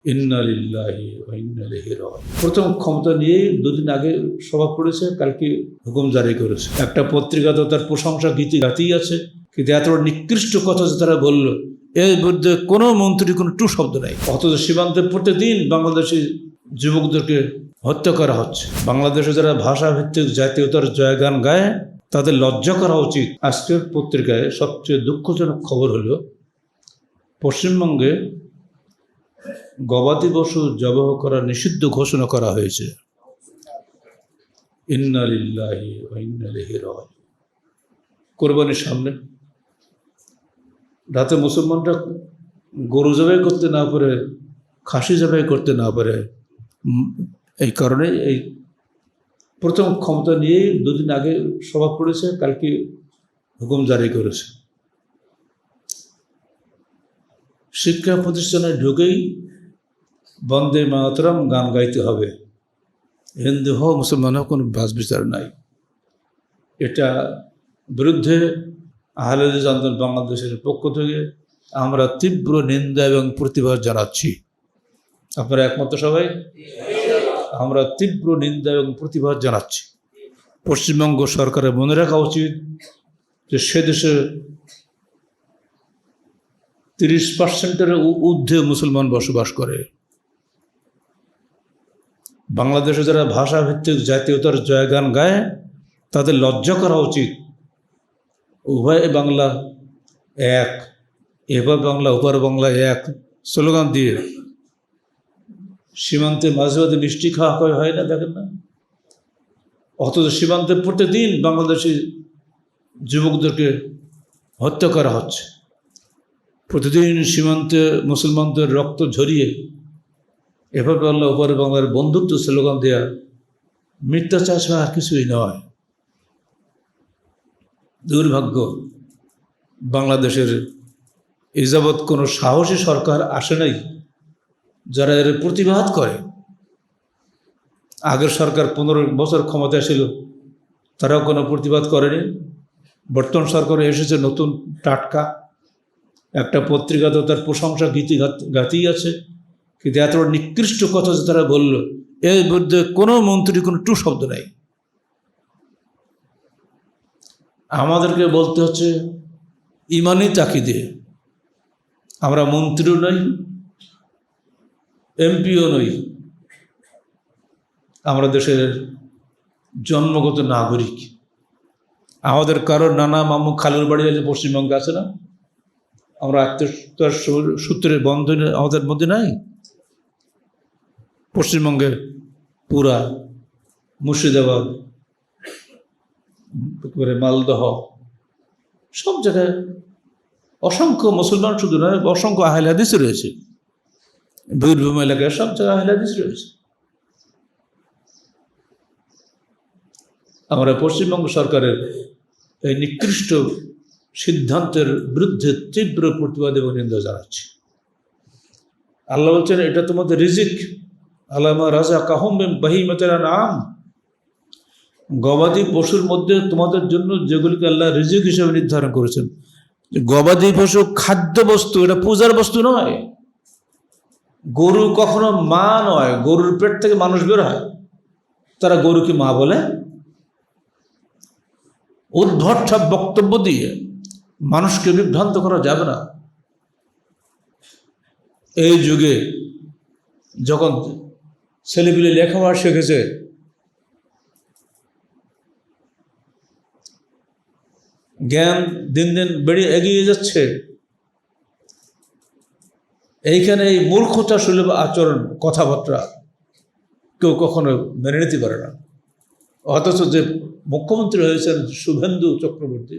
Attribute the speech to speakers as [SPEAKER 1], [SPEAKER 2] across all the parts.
[SPEAKER 1] ইন্না লিল্লাহি ওয়া ইন্না ইলাইহি রাজিউন। প্রথম ক্ষমতা নিয়ে দুদিন আগে সভা করেছে, কালকে হুকুম জারি করেছে। একটা পত্রিকা তো তার প্রশংসা গাতেই আছে, কিন্তু এত নিকৃষ্ট কথা যে তারা বলল, এর বিরুদ্ধে কোনো মন্ত্রী কোনো টু শব্দ নাই। অথচ সীমান্তে প্রতিদিন বাংলাদেশি যুবকদেরকে হত্যা করা হচ্ছে। বাংলাদেশে যারা ভাষা ভিত্তিক জাতীয়তার জয়গান গায় তাদের লজ্জা করা উচিত। আজকের পত্রিকায় সবচেয়ে দুঃখজনক খবর হলো, পশ্চিমবঙ্গে গবাদি পশু জবাহ করা নিষিদ্ধ ঘোষণা করা হয়েছে। ইন্না লিল্লাহি ওয়া ইন্না ইলাইহি রাজিউন। কোরবানির সামনে রাতে মুসলমানরা গরু জবাই করতে না পারে, খাসি জবাই করতে না পারে। এই কারণে এই প্রথম ক্ষমতা নিয়ে দুদিন আগে সভা করেছে, কালকে হুকুম জারি করেছে। শিক্ষা প্রতিষ্ঠানে ঢুকেই বন্দে মাতরম গান গাইতে হবে। হিন্দু হোক মুসলমান হোক, কোনো বাস বিচার নাই। এটা বিরুদ্ধে আহলে হাদিস আন্দোলন বাংলাদেশের পক্ষ থেকে আমরা তীব্র নিন্দা এবং প্রতিবাদ জানাচ্ছি। আপনারা একমাত্র সবাই? আমরা তীব্র নিন্দা এবং প্রতিবাদ জানাচ্ছি। পশ্চিমবঙ্গ সরকারের মনে রাখা উচিত যে সে দেশে 30%-এর ঊর্ধ্বে মুসলমান বসবাস করে। বাংলাদেশে যারা ভাষা ভিত্তিক জাতীয়তার জয়গান গায় তাদের লজ্জা করা উচিত। উভয় বাংলা এক, এবার বাংলা ওপার বাংলা এক স্লোগান দিয়ে সীমান্তে মাঝে মাঝে মিষ্টি খাওয়া হয় না, দেখেন না? অথচ সীমান্তে প্রতিদিন বাংলাদেশি যুবকদেরকে হত্যা করা হচ্ছে। প্রতিদিন সীমান্তে মুসলমানদের রক্ত ঝরিয়ে এবার বাংলা ওপার বাংলার বন্ধুত্ব স্লোগান দেওয়া মিথ্যাচার ছাড়া আর কিছুই নয়। দুর্ভাগ্য, বাংলাদেশের এই যাবৎ কোনো সাহসী সরকার আসে নাই যারা এর প্রতিবাদ করে। আগের সরকার 15 বছর ক্ষমতায় ছিল, তারাও কোনো প্রতিবাদ করেনি। বর্তমান সরকার এসেছে নতুন টাটকা, একটা পত্রিকা তো তার প্রশংসা গাতেই আছে, কিন্তু এত নিকৃষ্ট কথা যে তারা বলল, এর বিরুদ্ধে কোনো মন্ত্রী কোনো টু শব্দ নাই। আমাদেরকে বলতে হচ্ছে ইমানি তাকিদে, আমরা মন্ত্রীও নই, এমপিও নই, আমরা দেশের জন্মগত নাগরিক। আমাদের কারোর নানা মামু খালুর বাড়ি আছে পশ্চিমবঙ্গে, আছে না? আমরা আত্মীয়তার সূত্রের বন্ধন আমাদের মধ্যে নাই। পশ্চিমবঙ্গে পুরা মুর্শিদাবাদ, মালদহ, সব জায়গায় অসংখ্য মুসলমান, শুধু নয় অসংখ্য আহলে হাদিস রয়েছে। বীরভূম এলাকায় সব জায়গায় আহলে হাদিস রয়েছে। আমরা পশ্চিমবঙ্গ সরকারের এই নিকৃষ্ট সিদ্ধান্তের বিরুদ্ধে তীব্র প্রতিবাদ এবং নিন্দা জানাচ্ছি। আল্লাহ বলছেন, এটা তোমাদের রিজিক, আল্লামা রাজা কাহম বাহিমাতের নাম, গবাদি পশুর মধ্যে তোমাদের জন্য যেগুলিকে আল্লাহ রিজিক হিসেবে নির্ধারণ করেছেন। গবাদি পশু খাদ্য বস্তু, এটা পূজার বস্তু নয়। গরু কখনো মা নয়, গরুর পেট থেকে মানুষ বের হয়, তারা গরুকে মা বলে? উদ্ভট সব বক্তব্য দিয়ে মানুষকে বিভ্রান্ত করা যাবে না। এই যুগে যখন ছেলেপিলে লেখাপড়া শিখেছে, জ্ঞান দিন দিন বেড়ে এগিয়ে যাচ্ছে, এইখানে এই মূর্খতা সুলভ আচরণ, কথাবার্তা কেউ কখনো মেনে নিতে পারে না। অথচ যে মুখ্যমন্ত্রী হয়েছেন শুভেন্দু চক্রবর্তী,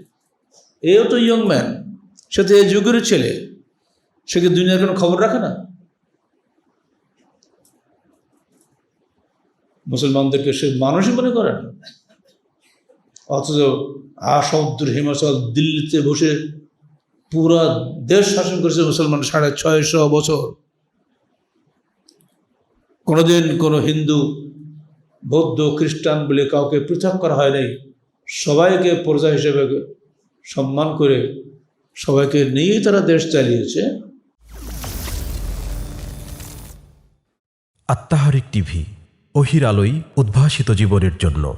[SPEAKER 1] এও তো ইয়ং ম্যান, সে তো এই যুগের ছেলে, সে কি দুনিয়ার কোনো খবর রাখে না? মুসলমানদেরকে সে মানুষই মনে করে না। অথচ আসাউদ্দুর হিমাচল দিল্লিতে বসে পুরা দেশ শাসন করেছে মুসলমান 650 বছর। কোনোদিন কোনো হিন্দু, বৌদ্ধ, খ্রিস্টান বলে কাউকে পৃথক করা হয় নাই। সবাইকে প্রজা হিসেবে সম্মান করে সবাইকে নিয়েই তারা দেশ চালিয়েছে।
[SPEAKER 2] আত্মাহারিক টিভি, ওহির আলোয় উদ্ভাসিত জীবনের জন্য।